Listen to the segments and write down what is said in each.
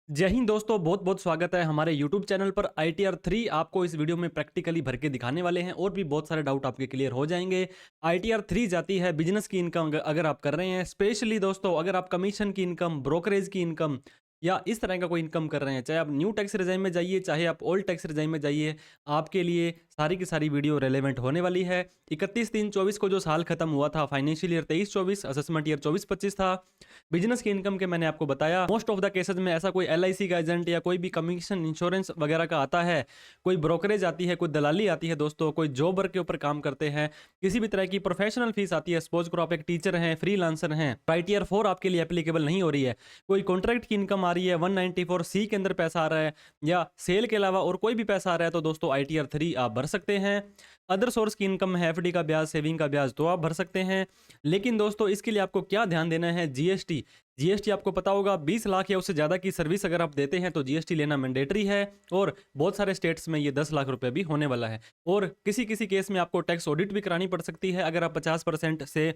जय हिंद दोस्तों, बहुत बहुत स्वागत है हमारे यूट्यूब चैनल पर। ITR 3 आपको इस वीडियो में प्रैक्टिकली भर के दिखाने वाले हैं और भी बहुत सारे डाउट आपके क्लियर हो जाएंगे। ITR 3 जाती है बिजनेस की इनकम अगर आप कर रहे हैं, स्पेशली दोस्तों अगर आप कमीशन की इनकम, ब्रोकरेज की इनकम या इस तरह का कोई इनकम कर रहे हैं, चाहे आप न्यू टैक्स रिजाइम में जाइए चाहे आप ओल्ड टैक्स रिजाइम में जाइए, आपके लिए सारी की सारी वीडियो रेलेवेंट होने वाली है। 31/3/24 को जो साल खत्म हुआ था, फाइनेंशियल ईयर 23-24, असेसमेंट ईयर 24-25 था। बिजनेस की इनकम के मैंने आपको बताया, मोस्ट ऑफ द केसेस में ऐसा कोई LIC का एजेंट या कोई भी कमीशन इंश्योरेंस वगैरह का आता है, कोई ब्रोकरेज आती है, कोई दलाली आती है दोस्तों, कोई जॉब वर्क के ऊपर काम करते हैं, किसी भी तरह की प्रोफेशनल फीस आती है। सपोज करो आप एक टीचर हैं, फ्रीलांसर हैं, ITR 4 आपके लिए एप्लीकेबल नहीं हो रही है। कोई कॉन्ट्रैक्ट की इनकम आ रही है, 194C के अंदर पैसा आ रहा है या सेल के अलावा और कोई भी पैसा आ रहा है, तो दोस्तों ITR 3 आप भर सकते हैं। अदर सोर्स की इनकम है, FD का ब्याज, सेविंग का ब्याज, तो आप भर सकते हैं। लेकिन दोस्तों इसके लिए आपको क्या ध्यान देना है, जीएसटी आपको पता होगा, 20 लाख या उससे ज़्यादा की सर्विस अगर आप देते हैं तो जीएसटी लेना मैंडेटरी है। और बहुत सारे स्टेट्स में ये 10 लाख रुपए भी होने वाला है। और किसी किसी केस में आपको टैक्स ऑडिट भी करानी पड़ सकती है अगर आप 50% से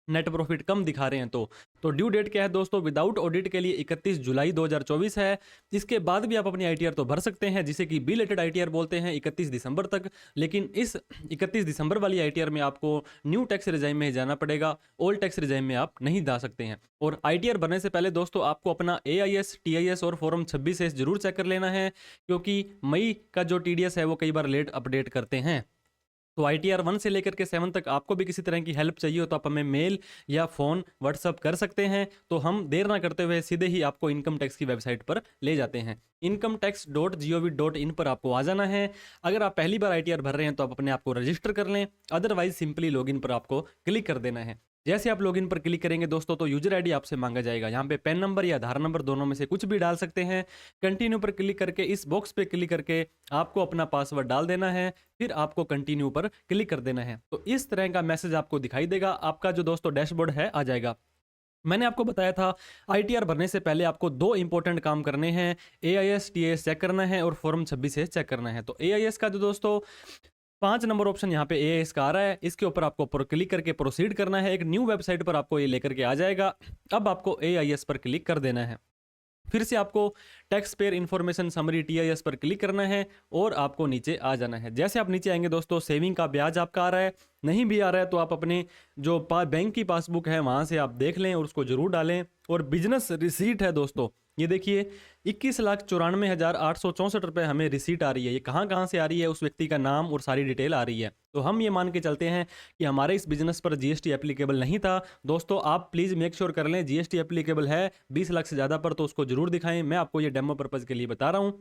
नेट प्रॉफिट कम दिखा रहे हैं तो ड्यू डेट क्या है दोस्तों, विदाउट ऑडिट के लिए 31 जुलाई 2024 है। इसके बाद भी आप अपनी ITR तो भर सकते हैं, जिसे कि बिलेटेड ITR बोलते हैं, 31 दिसंबर तक। लेकिन इस 31 दिसंबर वाली ITR में आपको न्यू टैक्स रिजाइम में जाना पड़ेगा, ओल्ड टैक्स रिजाइम में आप नहीं जा सकते हैं। और ITR भरने से पहले दोस्तों आपको अपना AIS, TIS और फॉर्म 26S जरूर चेक कर लेना है, क्योंकि मई का जो TDS है वो कई बार लेट अपडेट करते हैं। तो ITR 1 से लेकर के 7 तक आपको भी किसी तरह की हेल्प चाहिए हो तो आप हमें मेल या फ़ोन, व्हाट्सअप कर सकते हैं। तो हम देर ना करते हुए सीधे ही आपको इनकम टैक्स की वेबसाइट पर ले जाते हैं। incometax.gov.in पर आपको आ जाना है। अगर आप पहली बार ITR भर रहे हैं तो आप अपने आप को रजिस्टर कर लें, अदरवाइज सिंपली लॉगिन पर आपको क्लिक कर देना है। जैसे आप लॉगिन पर क्लिक करेंगे दोस्तों तो यूजर आईडी आपसे मांगा जाएगा। यहाँ पे पैन नंबर या आधार नंबर दोनों में से कुछ भी डाल सकते हैं। कंटिन्यू पर क्लिक करके इस बॉक्स पे क्लिक करके आपको अपना पासवर्ड डाल देना है, फिर आपको कंटिन्यू पर क्लिक कर देना है। तो इस तरह का मैसेज आपको दिखाई देगा, आपका जो दोस्तों डैशबोर्ड है आ जाएगा। मैंने आपको बताया था ITR भरने से पहले आपको दो इंपॉर्टेंट काम करने हैं, AIS TIS चेक करना है और फॉर्म 26 चेक करना है। तो AIS का जो दोस्तों 5 नंबर ऑप्शन यहाँ पे AIS का आ रहा है, इसके ऊपर आपको क्लिक करके प्रोसीड करना है। एक न्यू वेबसाइट पर आपको ये लेकर के आ जाएगा। अब आपको AIS पर क्लिक कर देना है। फिर से आपको tax payer information summary TIS पर क्लिक करना है और आपको नीचे आ जाना है। जैसे आप नीचे आएंगे दोस्तों, सेविंग का ब्याज आपका आ रहा है, नहीं भी आ रहा है तो आप अपने जो बैंक की पासबुक है वहाँ से आप देख लें और उसको जरूर डालें। और बिजनेस रिसीट है दोस्तों, ये देखिए 21,94,864 रुपये हमें रिसीट आ रही है। ये कहाँ कहाँ से आ रही है, उस व्यक्ति का नाम और सारी डिटेल आ रही है। तो हम ये मान के चलते हैं कि हमारे इस बिजनेस पर GST एप्लीकेबल नहीं था। दोस्तों आप प्लीज़ मेक श्योर कर लें, GST एप्लीकेबल है 20 लाख से ज़्यादा पर तो उसको जरूर दिखाएं। मैं आपको ये डेमो पर्पज़ के लिए बता रहा हूँ।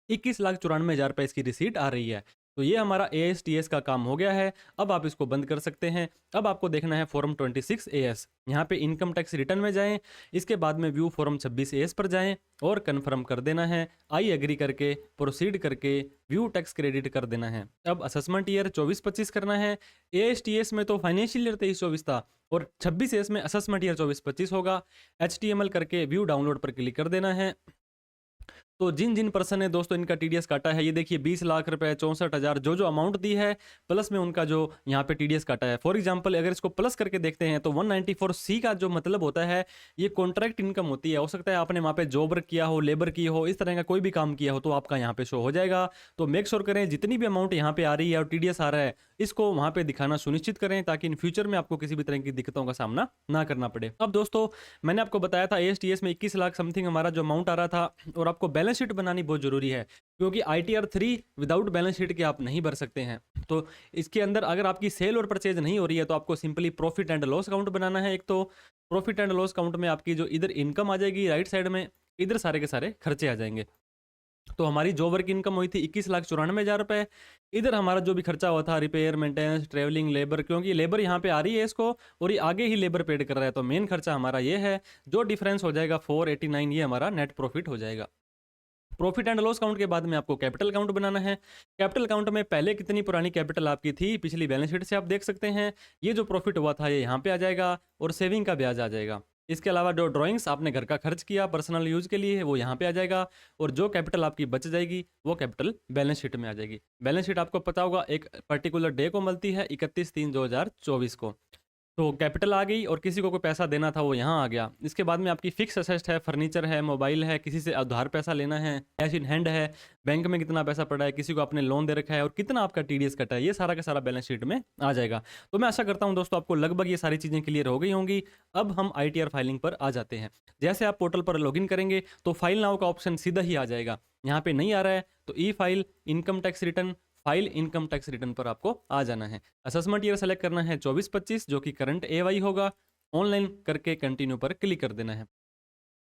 21,94,000 रुपये इसकी रिसीट आ रही है। तो ये हमारा AIS TS का काम हो गया है। अब आप इसको बंद कर सकते हैं। अब आपको देखना है फॉर्म 26AS। यहाँ पे इनकम टैक्स रिटर्न में जाएं, इसके बाद में व्यू फॉर्म 26AS पर जाएं और कन्फर्म कर देना है। आई एग्री करके प्रोसीड करके व्यू टैक्स क्रेडिट कर देना है। अब असेसमेंट ईयर 24-25 करना है। AIS TS में तो फाइनेंशियल ईयर 23-24 था और 26AS में असेसमेंट ईयर 24-25 होगा। HTML करके व्यू डाउनलोड पर क्लिक कर देना है। तो जिन जिन पर्सन ने दोस्तों इनका TDS काटा है, ये देखिए 20 लाख रुपए, 64,000 जो अमाउंट दी है, प्लस में उनका जो यहाँ पे TDS काटा है। फॉर एग्जांपल अगर इसको प्लस करके देखते हैं तो 194C का जो मतलब होता है, ये कॉन्ट्रैक्ट इनकम होती है। हो सकता है आपने वहाँ पे जॉब वर्क किया हो, लेबर की हो, इस तरह का कोई भी काम किया हो तो आपका यहाँ पे शो हो जाएगा। तो मेक श्योर करें जितनी भी अमाउंट यहाँ पे आ रही है और TDS आ रहा है, इसको वहाँ पे दिखाना सुनिश्चित करें ताकि इन फ्यूचर में आपको किसी भी तरह की दिक्कतों का सामना ना करना पड़े। अब दोस्तों मैंने आपको बताया था AIS TS में 21 लाख समथिंग हमारा जो अमाउंट आ रहा था, और आपको बैलेंस शीट बनानी बहुत जरूरी है, क्योंकि ITR 3 विदाउट बैलेंस शीट के आप नहीं भर सकते हैं। तो इसके अंदर अगर आपकी सेल और परचेज नहीं हो रही है तो आपको simply profit and loss account बनाना है। एक तो प्रॉफिट एंड लॉस अकाउंट में आपकी जो इधर इनकम आ जाएगी राइट साइड में, इधर सारे के सारे खर्चे आ जाएंगे। तो हमारी जो वर्क इनकम हुई थी 21,94,000 रुपए। इधर हमारा जो भी खर्चा हुआ था, रिपेयर, मेंटेनेंस, ट्रेवलिंग, लेबर, क्योंकि लेबर यहाँ पे आ रही है इसको और ये आगे ही लेबर पेड कर रहा है, तो मेन खर्चा हमारा ये है। जो डिफरेंस हो जाएगा 489, ये हमारा नेट प्रॉफिट हो जाएगा। प्रॉफिट एंड लॉस काउंट के बाद में आपको कैपिटल अकाउंट बनाना है। कैपिटल अकाउंट में पहले कितनी पुरानी कैपिटल आपकी थी, पिछली बैलेंस शीट से आप देख सकते हैं। ये जो प्रॉफिट हुआ था ये यहाँ पे आ जाएगा और सेविंग का ब्याज आ जाएगा। इसके अलावा जो ड्राइंग्स आपने घर का खर्च किया पर्सनल यूज के लिए वो यहाँ पे आ जाएगा, और जो कैपिटल आपकी बच जाएगी वो कैपिटल बैलेंस शीट में आ जाएगी। बैलेंस शीट आपको पता होगा एक पर्टिकुलर डे को मिलती है, 31/3/2024 को। तो कैपिटल आ गई और किसी को कोई पैसा देना था वो यहाँ आ गया। इसके बाद में आपकी फिक्स असेट है, फर्नीचर है, मोबाइल है, किसी से उधार पैसा लेना है, कैश इन हैंड है, बैंक में कितना पैसा पड़ा है, किसी को आपने लोन दे रखा है और कितना आपका टीडीएस कटा है, ये सारा का सारा बैलेंस शीट में आ जाएगा। तो मैं आशा करता हूँ दोस्तों आपको लगभग ये सारी चीज़ें क्लियर हो गई होंगी। अब हम आईटीआर फाइलिंग पर आ जाते हैं। जैसे आप पोर्टल पर लॉगिन करेंगे तो फाइल नाउ का ऑप्शन सीधा ही आ जाएगा। यहाँ पे नहीं आ रहा है तो e file income tax return, file income tax return पर आपको आ जाना है। असेसमेंट ईयर सेलेक्ट करना है 24-25 जो कि करंट एवाई होगा। ऑनलाइन करके कंटिन्यू पर क्लिक कर देना है।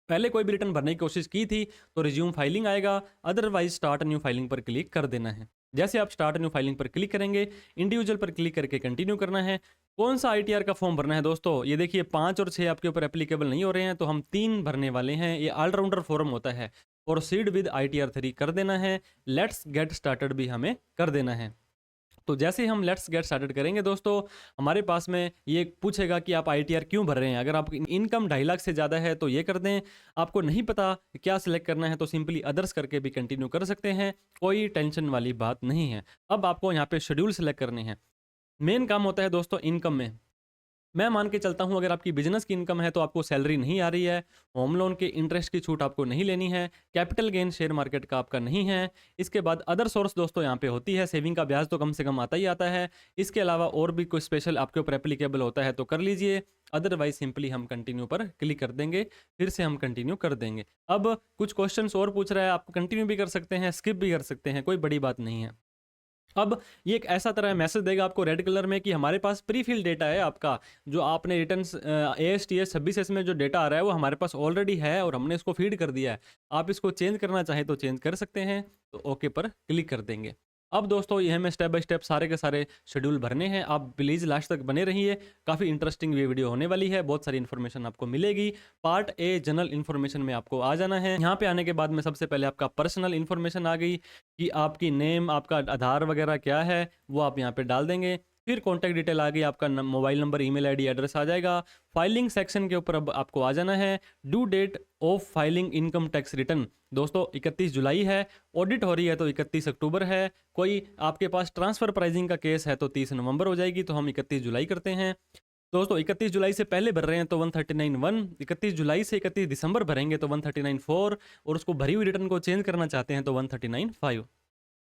पहले कोई भी रिटर्न भरने की कोशिश की थी तो रिज्यूम फाइलिंग आएगा, अदरवाइज स्टार्ट न्यू फाइलिंग पर क्लिक कर देना है। जैसे आप स्टार्ट न्यू फाइलिंग पर क्लिक करेंगे, इंडिविजुअल पर क्लिक करके कंटिन्यू करना है। कौन सा आईटीआर का फॉर्म भरना है दोस्तों, ये देखिए 5 और 6 आपके ऊपर एप्लीकेबल नहीं हो रहे हैं, तो हम 3 भरने वाले हैं। ये ऑलराउंडर फॉर्म होता है। प्रोसीड विद आईटीआर 3 कर देना है। लेट्स गेट स्टार्टेड भी हमें कर देना है। तो जैसे ही हम लेट्स गेट स्टार्टेड करेंगे दोस्तों, हमारे पास में ये पूछेगा कि आप आईटीआर क्यों भर रहे हैं। अगर आपकी इनकम 2.5 लाख से ज़्यादा है तो ये कर दें। आपको नहीं पता क्या सिलेक्ट करना है तो सिंपली अदर्स करके भी कंटिन्यू कर सकते हैं, कोई टेंशन वाली बात नहीं है। अब आपको यहाँ पे शेड्यूल सेलेक्ट करने हैं। मेन काम होता है दोस्तों इनकम में। मैं मान के चलता हूं अगर आपकी बिजनेस की इनकम है तो आपको सैलरी नहीं आ रही है, होम लोन के इंटरेस्ट की छूट आपको नहीं लेनी है, कैपिटल गेन शेयर मार्केट का आपका नहीं है। इसके बाद अदर सोर्स दोस्तों यहाँ पे होती है, सेविंग का ब्याज तो कम से कम आता ही आता है। इसके अलावा और भी कोई स्पेशल आपके ऊपर एप्लीकेबल होता है तो कर लीजिए, अदरवाइज सिंपली हम कंटिन्यू पर क्लिक कर देंगे। फिर से हम कंटिन्यू कर देंगे। अब कुछ क्वेश्चंस और पूछ रहा है, आप कंटिन्यू भी कर सकते हैं, स्किप भी कर सकते हैं, कोई बड़ी बात नहीं है। अब ये एक ऐसा तरह मैसेज देगा आपको रेड कलर में कि हमारे पास प्री फिल डेटा है आपका, जो आपने रिटर्न ASTS 26S में जो डेटा आ रहा है वो हमारे पास ऑलरेडी है और हमने इसको फीड कर दिया है। आप इसको चेंज करना चाहें तो चेंज कर सकते हैं, तो ओके पर क्लिक कर देंगे। अब दोस्तों ये हमें स्टेप बाय स्टेप सारे के सारे शेड्यूल भरने हैं। आप प्लीज़ लास्ट तक बने रहिए, काफ़ी इंटरेस्टिंग ये वीडियो होने वाली है, बहुत सारी इन्फॉर्मेशन आपको मिलेगी। पार्ट ए जनरल इन्फॉर्मेशन में आपको आ जाना है। यहाँ पे आने के बाद में सबसे पहले आपका पर्सनल इन्फॉर्मेशन आ गई कि आपकी नेम, आपका आधार वगैरह क्या है वो आप यहाँ पे डाल देंगे। फिर कॉन्टैक्ट डिटेल आ गई, आपका mobile number, email ID, address आ जाएगा। फाइलिंग सेक्शन के ऊपर अब आपको आ जाना है। Due date of filing income tax return दोस्तों 31 जुलाई है। ऑडिट हो रही है तो 31 अक्टूबर है। कोई आपके पास ट्रांसफर प्राइसिंग का केस है तो 30 नवंबर हो जाएगी, तो हम 31 जुलाई करते हैं। दोस्तों 31 जुलाई से पहले भर रहे हैं तो 139(1), 31 जुलाई से 31 दिसंबर भरेंगे तो 139(4), और उसको भरी हुई रिटर्न को चेंज करना चाहते हैं तो 139(5).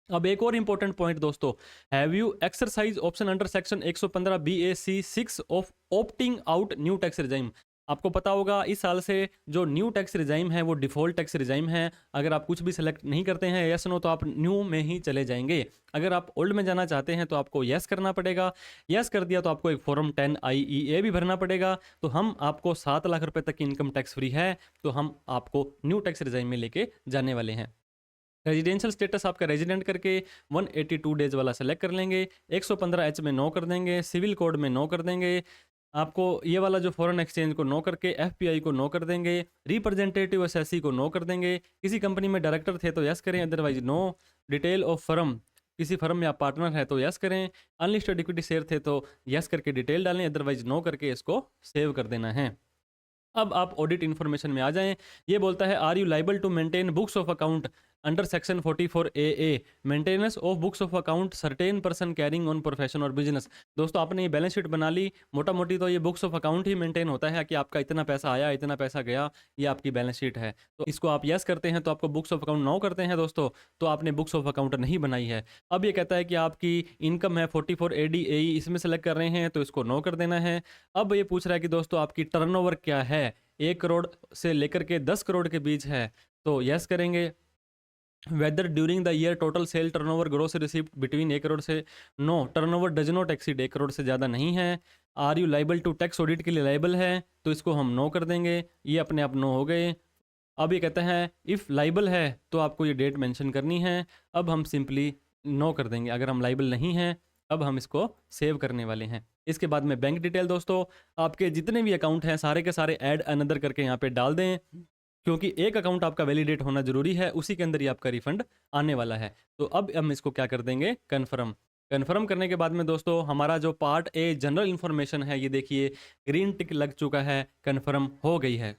अब एक और इंपॉर्टेंट पॉइंट दोस्तों, have you exercise option under section 115 BAC 6 of opting out new tax regime. आपको पता होगा इस साल से जो न्यू टैक्स रिजाइम है वो डिफॉल्ट टैक्स रिजाइम है। अगर आप कुछ भी सेलेक्ट नहीं करते हैं यस नो तो आप न्यू में ही चले जाएंगे। अगर आप ओल्ड में जाना चाहते हैं तो आपको यस करना पड़ेगा। यस कर दिया तो आपको एक फॉर्म 10 IEA भी भरना पड़ेगा। तो हम आपको 7 लाख रुपए तक की इनकम टैक्स फ्री है, तो हम आपको न्यू टैक्स रिजाइम में लेके जाने वाले हैं। रेजिडेंशियल स्टेटस आपका रेजिडेंट करके 182 डेज वाला सेलेक्ट कर लेंगे। 115H में नो कर देंगे, सिविल कोड में नो कर देंगे। आपको ये वाला जो फॉरेन एक्सचेंज को नो करके FPI को नो कर देंगे। रिप्रेजेंटेटिव SSC को नो कर देंगे। किसी कंपनी में डायरेक्टर थे तो यस करें, otherwise no. Detail of firm, किसी फर्म में आप पार्टनर है तो यस करें। अनलिस्टेड इक्विटी शेयर थे तो यस करके डिटेल डालें, अदरवाइज नो करके इसको सेव कर देना है। अब आप ऑडिट इन्फॉर्मेशन में आ जाएं। ये बोलता है are you liable to maintain books of account under section 44AA maintenance of books of account certain person carrying on profession और बिजनेस। दोस्तों आपने ये बैलेंस शीट बना ली, मोटा मोटी तो ये books of account he maintain होता है कि आपका इतना पैसा आया, इतना पैसा गया, ये आपकी बैलेंस शीट है। तो इसको आप यस करते हैं तो आपको बुक्स ऑफ अकाउंट नो करते हैं दोस्तों तो आपने बुक्स ऑफ अकाउंट नहीं बनाई है। अब ये कहता है कि आपकी इनकम है 44AD इसमें सेलेक्ट कर रहे हैं तो इसको नो कर देना है। अब ये पूछ रहा है कि दोस्तों आपकी टर्नओवर क्या है, 1 करोड़ से लेकर के 10 करोड़ के बीच है तो यस करेंगे। Whether during the year total sale turnover gross received between 1 crore से, no, turnover does not exceed 1 crore से ज़्यादा नहीं है। Are you liable to tax audit के लिए लाइबल है तो इसको हम नो कर देंगे, ये अपने आप नो हो गए। अब ये कहते हैं इफ़ लाइबल है तो आपको ये डेट मेंशन करनी है। अब हम सिंपली नो कर देंगे। अगर हम लाइबल नहीं हैं अब हम इसको सेव करने वाले हैं। इसके बाद में बैंक डिटेल दोस्तों आपके जितने भी अकाउंट हैं सारे के सारे ऐड अनदर करके यहाँ पे डाल दें, क्योंकि एक अकाउंट आपका वैलिडेट होना जरूरी है, उसी के अंदर ही आपका रिफंड आने वाला है। तो अब हम इसको क्या कर देंगे, कन्फर्म। कन्फर्म करने के बाद में दोस्तों हमारा जो पार्ट ए जनरल इन्फॉर्मेशन है ये देखिए ग्रीन टिक लग चुका है, कन्फर्म हो गई है।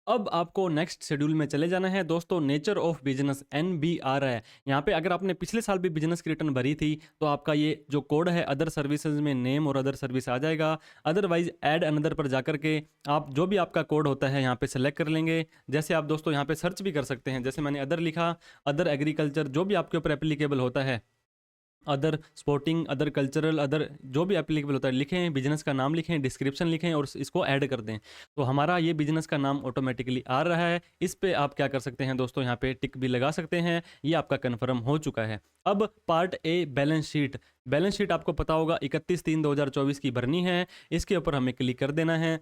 अब आपको नेक्स्ट शेड्यूल में चले जाना है दोस्तों, नेचर ऑफ बिजनेस NBR है। यहाँ पे अगर आपने पिछले साल भी बिजनेस की रिटर्न भरी थी तो आपका ये जो कोड है अदर सर्विसेज में नेम और अदर सर्विस आ जाएगा। अदरवाइज ऐड अनदर पर जाकर के आप जो भी आपका कोड होता है यहाँ पे सेलेक्ट कर लेंगे। जैसे आप दोस्तों यहाँ पे सर्च भी कर सकते हैं, जैसे मैंने अदर लिखा, अदर एग्रीकल्चर जो भी आपके ऊपर एप्लीकेबल होता है, other sporting, other cultural, other जो भी एप्लीकेबल होता है लिखें, बिजनेस का नाम लिखें, डिस्क्रिप्शन लिखें और इसको ऐड कर दें। तो हमारा ये बिजनेस का नाम ऑटोमेटिकली आ रहा है। इस पे आप क्या कर सकते हैं दोस्तों, यहाँ पे टिक भी लगा सकते हैं, ये आपका कन्फर्म हो चुका है। अब part A, balance sheet. Balance sheet आपको पता होगा 31/3/2024 की भरनी है। इसके ऊपर हमें क्लिक कर देना है।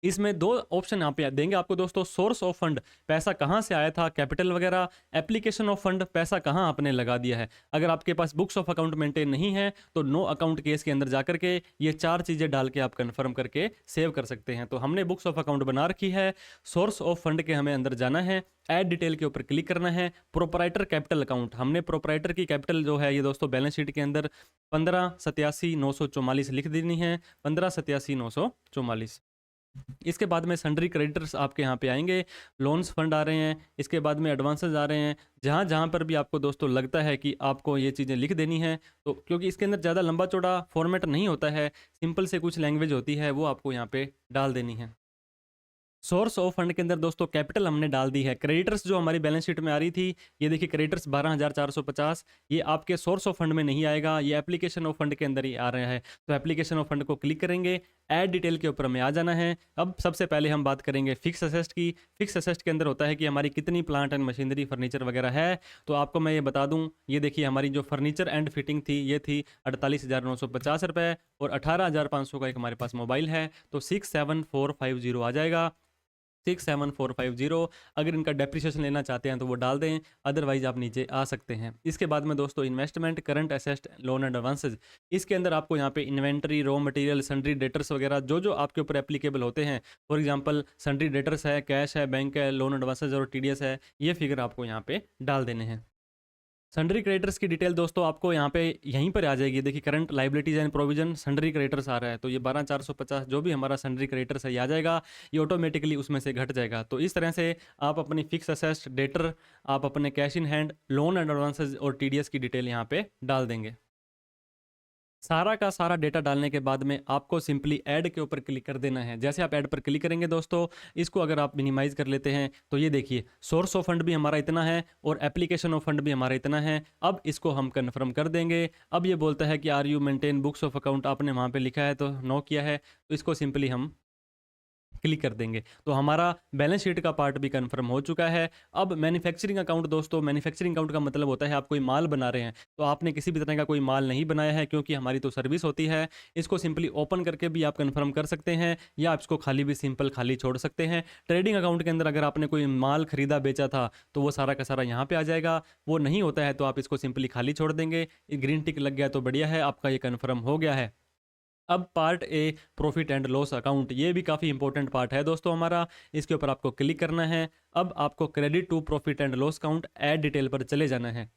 इसमें दो ऑप्शन यहाँ पे देंगे आपको दोस्तों, सोर्स ऑफ फंड, पैसा कहाँ से आया था, कैपिटल वगैरह, एप्लीकेशन ऑफ फंड, पैसा कहाँ आपने लगा दिया है। अगर आपके पास बुक्स ऑफ अकाउंट मेंटेन नहीं है तो नो अकाउंट केस के अंदर जाकर के ये चार चीज़ें डाल के आप कंफर्म करके सेव कर सकते हैं। तो हमने बुक्स ऑफ अकाउंट बना रखी है, सोर्स ऑफ फंड के हमें अंदर जाना है, ऐड डिटेल के ऊपर क्लिक करना है, प्रोपराइटर कैपिटल अकाउंट, हमने प्रोपराइटर की कैपिटल जो है ये दोस्तों बैलेंस शीट के अंदर 1587,944 लिख देनी है, 1587,944। इसके बाद में सन्ड्री क्रेडिटर्स आपके यहाँ पे आएंगे, लोन्स फंड आ रहे हैं, इसके बाद में एडवांसेस आ रहे हैं। जहाँ जहाँ पर भी आपको दोस्तों लगता है कि आपको ये चीज़ें लिख देनी है, तो क्योंकि इसके अंदर ज़्यादा लंबा चौड़ा फॉर्मेट नहीं होता है, सिंपल से कुछ लैंग्वेज होती है, वो आपको यहाँ पे डाल देनी है। सोर्स ऑफ फंड के अंदर दोस्तों कैपिटल हमने डाल दी है। क्रेडिटर्स जो हमारी बैलेंस शीट में आ रही थी, ये देखिए क्रेडिटर्स 12,450, ये आपके सोर्स ऑफ फंड में नहीं आएगा, ये एप्लीकेशन ऑफ फंड के अंदर ही आ रहा है। तो एप्लीकेशन ऑफ फंड को क्लिक करेंगे, ऐड डिटेल के ऊपर हमें आ जाना है। अब सबसे पहले हम बात करेंगे फिक्स असेस्ट की। फिक्स असेस्ट के अंदर होता है कि हमारी कितनी प्लांट एंड मशीनरी, फर्नीचर वगैरह है। तो आपको मैं ये बता दूं, ये देखिए हमारी जो फर्नीचर एंड फिटिंग थी ये थी 48,950 रुपये, और 18,500 का एक हमारे पास मोबाइल है, तो 67450 आ जाएगा, 67450। अगर इनका डेप्रिसिएशन लेना चाहते हैं तो वो डाल दें, अदरवाइज आप नीचे आ सकते हैं। इसके बाद में दोस्तों investment, current asset, loan and advances. इसके अंदर आपको यहाँ पे inventory, raw material, sundry debtors वगैरह जो जो आपके ऊपर एप्लीकेबल होते हैं, फॉर एग्जांपल सन्ड्री डेटर्स है, कैश है, बैंक है, लोन एडवांसेज और TDS है, ये फिगर आपको यहाँ पे डाल देने हैं। सन्ड्री क्रेडिटर्स की डिटेल दोस्तों आपको यहाँ पे यहीं पर आ जाएगी। देखिए current liabilities and provision, sundry creditors आ रहा है, तो ये 12,450 जो भी हमारा सन्ड्री क्रेडिटर्स है ये आ जाएगा, ये ऑटोमेटिकली उसमें से घट जाएगा। तो इस तरह से आप अपनी फिक्स असेस्ट, डेटर, आप अपने cash in hand, loan and advances और TDS की डिटेल यहाँ पे डाल देंगे। सारा का सारा डेटा डालने के बाद में आपको सिंपली ऐड के ऊपर क्लिक कर देना है। जैसे आप ऐड पर क्लिक करेंगे दोस्तों, इसको अगर आप मिनिमाइज कर लेते हैं तो ये देखिए सोर्स ऑफ फंड भी हमारा इतना है और एप्लीकेशन ऑफ फंड भी हमारा इतना है। अब इसको हम कंफर्म कर देंगे। अब ये बोलता है कि are you maintain books of account, आपने वहाँ पे लिखा है तो नो किया है, तो इसको सिंपली हम क्लिक कर देंगे। तो हमारा बैलेंस शीट का पार्ट भी कंफर्म हो चुका है। अब मैन्युफैक्चरिंग अकाउंट दोस्तों, मैन्युफैक्चरिंग अकाउंट का मतलब होता है आप कोई माल बना रहे हैं, तो आपने किसी भी तरह का कोई माल नहीं बनाया है क्योंकि हमारी तो सर्विस होती है। इसको सिंपली ओपन करके भी आप कंफर्म कर सकते हैं या आप इसको खाली भी सिंपल खाली छोड़ सकते हैं। ट्रेडिंग अकाउंट के अंदर अगर आपने कोई माल खरीदा बेचा था तो वो सारा का सारा यहाँ पे आ जाएगा। वो नहीं होता है तो आप इसको सिंपली खाली छोड़ देंगे। ग्रीन टिक लग गया तो बढ़िया है, आपका ये कन्फर्म हो गया है। अब part A, profit and loss account, ये भी काफ़ी इंपॉर्टेंट पार्ट है दोस्तों हमारा। इसके ऊपर आपको क्लिक करना है। अब आपको credit to profit and loss account, add detail पर चले जाना है।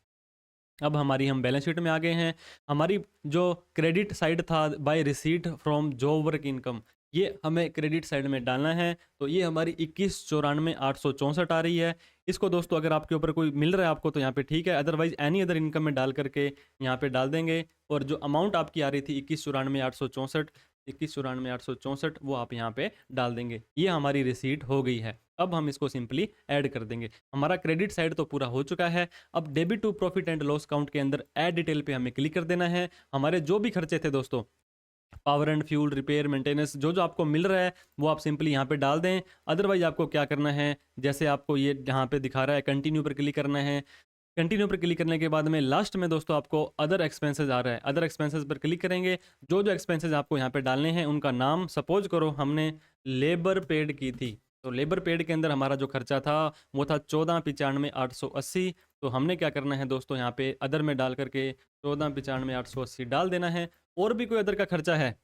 अब हमारी हम बैलेंस शीट में आ गए हैं। हमारी जो क्रेडिट साइड था by receipt from job work income, ये हमें क्रेडिट साइड में डालना है। तो ये हमारी 21,94,864 आ रही है। इसको दोस्तों अगर आपके ऊपर कोई मिल रहा है आपको तो यहाँ पे ठीक है, अदरवाइज एनी अदर इनकम में डाल करके यहाँ पे डाल देंगे। और जो अमाउंट आपकी आ रही थी 21,94,864 वो आप यहाँ पे डाल देंगे। ये हमारी रिसीट हो गई है। अब हम इसको सिंपली ऐड कर देंगे। हमारा क्रेडिट साइड तो पूरा हो चुका है। अब debit to profit and loss account के अंदर ऐड डिटेल पे हमें क्लिक कर देना है। हमारे जो भी खर्चे थे दोस्तों, power and fuel, repair, maintenance, जो जो आपको मिल रहा है वो आप सिंपली यहाँ पे डाल दें। अदरवाइज आपको क्या करना है, जैसे आपको ये यहाँ पे दिखा रहा है, कंटिन्यू पर क्लिक करना है। कंटिन्यू पर क्लिक करने के बाद में लास्ट में दोस्तों आपको अदर एक्सपेंसेस आ रहा है, अदर एक्सपेंसेस पर क्लिक करेंगे। जो जो एक्सपेंसेस आपको यहाँ पे डालने हैं उनका नाम, सपोज करो हमने लेबर पेड की थी, तो लेबर पेड के अंदर हमारा जो खर्चा था वो था 14,95,880। तो हमने क्या करना है दोस्तों, यहाँ पे अदर में डाल करके 14,95,880 डाल देना है। और भी कोई अदर का खर्चा है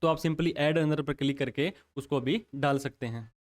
तो आप सिंपली ऐड अदर पर क्लिक करके उसको भी डाल सकते हैं।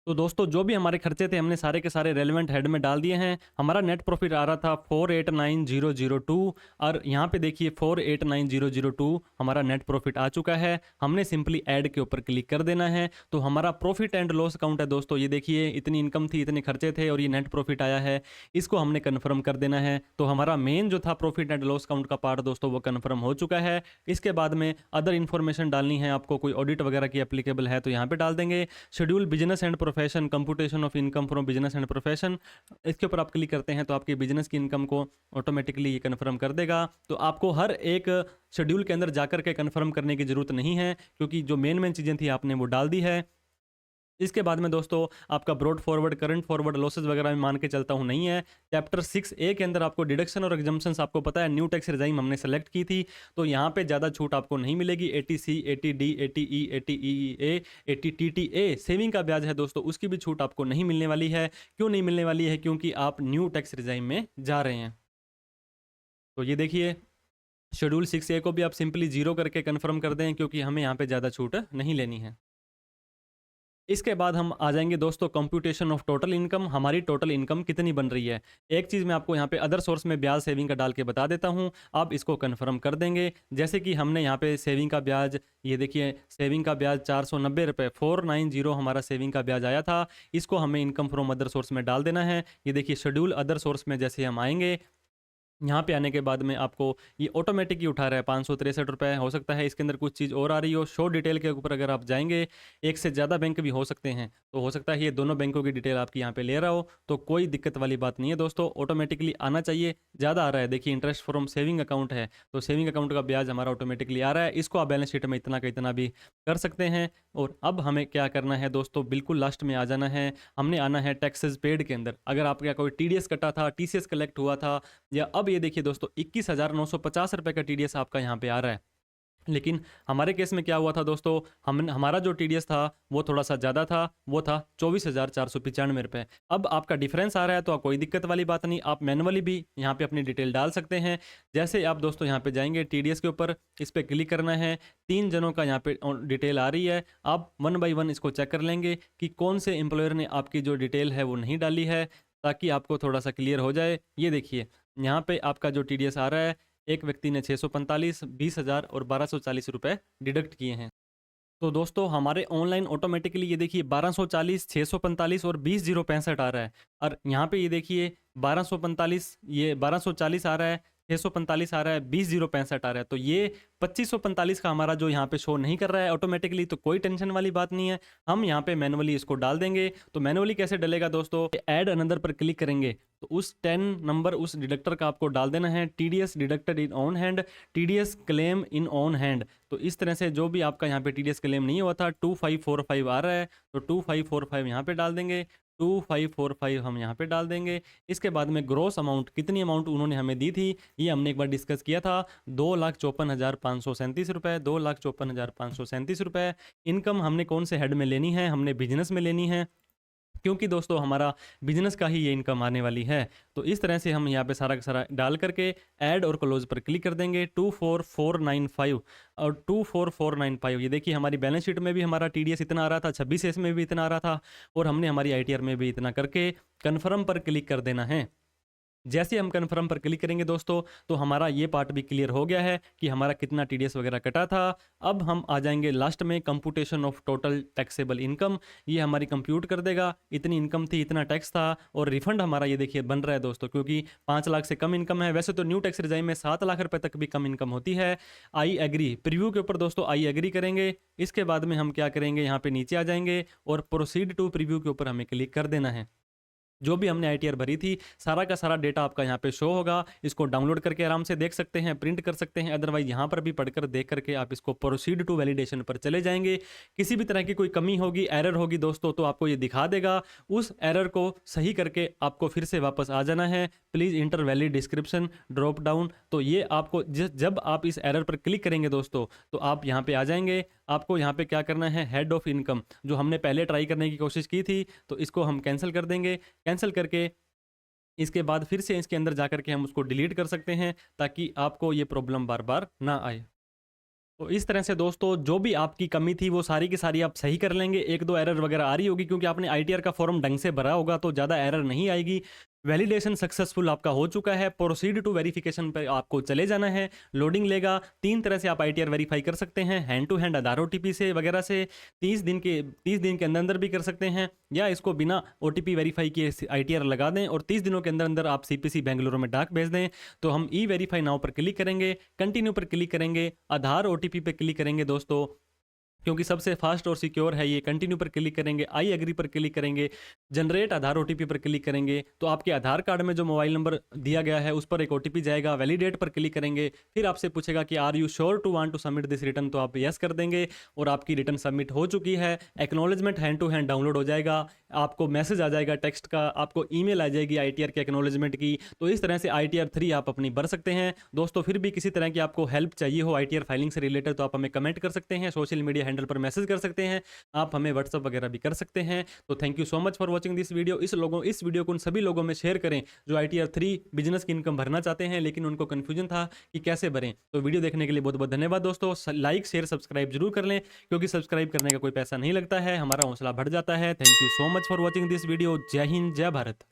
तो दोस्तों जो भी हमारे खर्चे थे हमने सारे के सारे रेलेवेंट हेड में डाल दिए हैं। हमारा नेट प्रॉफिट आ रहा था 489002 और यहाँ पे देखिए 489002 हमारा नेट प्रॉफिट आ चुका है। हमने सिंपली ऐड के ऊपर क्लिक कर देना है तो हमारा प्रॉफिट एंड लॉस अकाउंट है दोस्तों। ये देखिए इतनी इनकम थी, इतने खर्चे थे और ये नेट प्रॉफिट आया है, इसको हमने कन्फर्म कर देना है। तो हमारा मेन जो था प्रॉफिट एंड लॉस अकाउंट का पार्ट दोस्तों वो कन्फर्म हो चुका है। इसके बाद में अदर इन्फॉर्मेशन डालनी है आपको, कोई ऑडिट वगैरह की एप्लीकेबल है तो यहाँ पे डाल देंगे। Schedule business and profession, computation of income from business and profession, इसके ऊपर आप क्लिक करते हैं तो आपके बिजनेस की इनकम को ऑटोमेटिकली ये कन्फर्म कर देगा। तो आपको हर एक शेड्यूल के अंदर जाकर के कन्फर्म करने की जरूरत नहीं है क्योंकि जो मेन मेन चीज़ें थी आपने वो डाल दी है। इसके बाद में दोस्तों आपका brought forward, current forward, losses वगैरह में मान के चलता हूँ नहीं है। चैप्टर 6A के अंदर आपको डिडक्शन और एग्जम्पशंस आपको पता है, न्यू टैक्स रिजाइम हमने सेलेक्ट की थी तो यहाँ पे ज़्यादा छूट आपको नहीं मिलेगी। 80C, 80D, 80E, 80EE, 80TTA saving का ब्याज है दोस्तों, उसकी भी छूट आपको नहीं मिलने वाली है। क्यों नहीं मिलने वाली है? क्योंकि आप न्यू टैक्स रिजाइम में जा रहे हैं। तो ये देखिए शेड्यूल 6A को भी आप सिंपली जीरो करके कन्फर्म कर दें क्योंकि हमें यहाँ पे ज़्यादा छूट नहीं लेनी है। इसके बाद हम आ जाएंगे दोस्तों कंप्यूटेशन ऑफ टोटल इनकम, हमारी टोटल इनकम कितनी बन रही है। एक चीज़ मैं आपको यहाँ पे अदर सोर्स में ब्याज सेविंग का डाल के बता देता हूँ, आप इसको कन्फर्म कर देंगे। जैसे कि हमने यहाँ पे सेविंग का ब्याज, ये देखिए सेविंग का ब्याज 490 रुपये, 490 हमारा सेविंग का ब्याज आया था। इसको हमें इनकम फ्रॉम अदर सोर्स में डाल देना है। ये देखिए शेड्यूल अदर सोर्स में जैसे हम आएंगे, यहाँ पे आने के बाद में आपको ये ऑटोमेटिक ही उठा रहा है 563 रुपये। हो सकता है इसके अंदर कुछ चीज़ और आ रही हो। शो डिटेल के ऊपर अगर आप जाएंगे, एक से ज़्यादा बैंक भी हो सकते हैं तो हो सकता है ये दोनों बैंकों की डिटेल आपकी यहाँ पे ले रहा हो, तो कोई दिक्कत वाली बात नहीं है दोस्तों, ऑटोमेटिकली आना चाहिए। ज़्यादा आ रहा है, देखिए इंटरेस्ट फ्रॉम सेविंग अकाउंट है तो सेविंग अकाउंट का ब्याज हमारा ऑटोमेटिकली आ रहा है, इसको आप बैलेंस शीट में इतना का इतना भी कर सकते हैं। और अब हमें क्या करना है दोस्तों, बिल्कुल लास्ट में आ जाना है। हमने आना है टैक्सेस पेड के अंदर। अगर आपका कोई TDS कटा था, TCS कलेक्ट हुआ था, या अब ये देखिए दोस्तों 21,950 रुपये का TDS आपका यहाँ पे आ रहा है। लेकिन हमारे केस में क्या हुआ था दोस्तों, हमारा जो TDS था वो थोड़ा सा ज़्यादा था, वो था 24,495 रुपये। अब आपका डिफरेंस आ रहा है तो कोई दिक्कत वाली बात नहीं, आप मैनुअली भी यहाँ पे अपनी डिटेल डाल सकते हैं। जैसे आप दोस्तों यहाँ पे जाएंगे TDS के ऊपर, इस पर क्लिक करना है, 3 जनों का यहाँ पे डिटेल आ रही है। आप 1 बाई 1 इसको चेक कर लेंगे कि कौन से एम्प्लॉयर ने आपकी जो डिटेल है वो नहीं डाली है, ताकि आपको थोड़ा सा क्लियर हो जाए। ये देखिए यहाँ पे आपका जो TDS आ रहा है, एक व्यक्ति ने 645, 20,000 और 1240 रुपये डिडक्ट किए हैं। तो दोस्तों हमारे ऑनलाइन ऑटोमेटिकली ये देखिए 1240, 645 और 20,065 आ रहा है। और यहाँ पे ये देखिए 1245, ये 1240 आ रहा है, 645 आ रहा है, 20,065 आ रहा है। तो ये 2545 का हमारा जो यहाँ पे शो नहीं कर रहा है ऑटोमेटिकली, तो कोई टेंशन वाली बात नहीं है। हम यहाँ पे मैनुअली इसको डाल देंगे। तो मैनुअली कैसे डलेगा दोस्तों, ऐड अनदर पर क्लिक करेंगे तो उस 10 नंबर उस डिडक्टर का आपको डाल देना है। TDS deducted in on hand, TDS claim in on hand. तो इस तरह से जो भी आपका यहाँ पे TDS क्लेम नहीं हुआ था 2545 आ रहा है, तो 2545 यहाँ पे डाल देंगे, 2545 हम यहाँ पे डाल देंगे। इसके बाद में ग्रॉस अमाउंट, कितनी अमाउंट उन्होंने हमें दी थी ये हमने एक बार डिस्कस किया था, 2,54,537 रुपये, 2,54,537 रुपये। इनकम हमने कौन से हेड में लेनी है, हमने बिजनेस में लेनी है, क्योंकि दोस्तों हमारा बिजनेस का ही ये इनकम आने वाली है। तो इस तरह से हम यहाँ पे सारा का सारा डाल करके ऐड और क्लोज पर क्लिक कर देंगे। 24495 और 24495, ये देखिए हमारी बैलेंस शीट में भी हमारा TDS इतना आ रहा था, 26S में भी इतना आ रहा था, और हमने हमारी ITR में भी इतना करके कन्फर्म पर क्लिक कर देना है। जैसे हम कन्फर्म पर क्लिक करेंगे दोस्तों तो हमारा ये पार्ट भी क्लियर हो गया है कि हमारा कितना TDS वगैरह कटा था। अब हम आ जाएंगे लास्ट में computation of total taxable income. ये हमारी कंप्यूट कर देगा, इतनी इनकम थी, इतना टैक्स था, और रिफंड हमारा ये देखिए बन रहा है दोस्तों, क्योंकि 5 लाख से कम इनकम है। वैसे तो न्यू टैक्स रिजाइम में 7 लाख रुपए तक भी कम इनकम होती है। आई एग्री प्रीव्यू के ऊपर दोस्तों आई एग्री करेंगे। इसके बाद में हम क्या करेंगे, यहाँ पे नीचे आ जाएंगे और प्रोसीड टू प्रीव्यू के ऊपर हमें क्लिक कर देना है। जो भी हमने ITR भरी थी सारा का सारा डेटा आपका यहाँ पे शो होगा। इसको डाउनलोड करके आराम से देख सकते हैं, प्रिंट कर सकते हैं, अदरवाइज यहाँ पर भी पढ़कर देख करके आप इसको प्रोसीड टू वैलिडेशन पर चले जाएंगे। किसी भी तरह की कोई कमी होगी, एरर होगी दोस्तों, तो आपको ये दिखा देगा। उस एरर को सही करके आपको फिर से वापस आ जाना है। Please inter valid description drop down. तो ये आपको जब आप इस एरर पर क्लिक करेंगे दोस्तों तो आप यहाँ पे आ जाएंगे। आपको यहाँ पे क्या करना है, हेड ऑफ इनकम जो हमने पहले ट्राई करने की कोशिश की थी तो इसको हम कैंसिल कर देंगे। कैंसिल करके इसके बाद फिर से इसके अंदर जा करके हम उसको डिलीट कर सकते हैं ताकि आपको ये प्रॉब्लम बार बार ना आए। तो इस तरह से दोस्तों जो भी आपकी कमी थी वो सारी की सारी आप सही कर लेंगे। 1-2 एरर वगैरह आ रही होगी क्योंकि आपने आईटीआर का फॉर्म ढंग से भरा होगा तो ज़्यादा एरर नहीं आएगी। वैलिडेशन सक्सेसफुल आपका हो चुका है। प्रोसीड टू वेरिफिकेशन पे आपको चले जाना है। लोडिंग लेगा। 3 तरह से आप आईटीआर वेरीफाई कर सकते हैं। Hand to hand Aadhaar OTP से वगैरह से 30 दिन के अंदर-अंदर भी कर सकते हैं, या इसको बिना ओटीपी वेरीफाई किए आईटीआर लगा दें और 30 दिनों के अंदर-अंदर आप सीपीसी बेंगलुरु में डाक भेज दें। तो हम ई वेरीफाई नाउ पर क्लिक करेंगे, कंटिन्यू पर क्लिक करेंगे, आधार ओटीपी पे क्लिक करेंगे दोस्तों, क्योंकि सबसे फास्ट और सिक्योर है ये। कंटिन्यू पर क्लिक करेंगे, आई एग्री पर क्लिक करेंगे, जनरेट आधार ओटीपी पर क्लिक करेंगे तो आपके आधार कार्ड में जो मोबाइल नंबर दिया गया है उस पर एक ओटीपी जाएगा। वैलिडेट पर क्लिक करेंगे, फिर आपसे पूछेगा कि are you sure to want to submit this return, तो आप यस कर देंगे और आपकी रिटर्न सबमिट हो चुकी है। Acknowledgement hand to hand download हो जाएगा, आपको मैसेज आ जाएगा टेक्स्ट का, आपको ईमेल आ जाएगी आईटीआर के एक्नॉलेजमेंट की। तो इस तरह से आईटीआर 3 आप अपनी भर सकते हैं दोस्तों। फिर भी किसी तरह की आपको हेल्प चाहिए हो आईटीआर फाइलिंग से रिलेटेड तो आप हमें कमेंट कर सकते हैं, सोशल मीडिया हैंडल पर मैसेज कर सकते हैं, आप हमें व्हाट्सअप वगैरह भी कर सकते हैं। तो thank you so much for watching this video. इस वीडियो को उन सभी लोगों में शेयर करें जो आईटीआर 3 बिजनेस की इनकम भरना चाहते हैं लेकिन उनको कंफ्यूजन था कि कैसे भरें। तो वीडियो देखने के लिए बहुत बहुत धन्यवाद दोस्तों। लाइक शेयर सब्सक्राइब जरूर कर लें क्योंकि सब्सक्राइब करने का कोई पैसा नहीं लगता है, हमारा हौसला बढ़ जाता है। Thank you so much for watching this video. जय हिंद, जय भारत।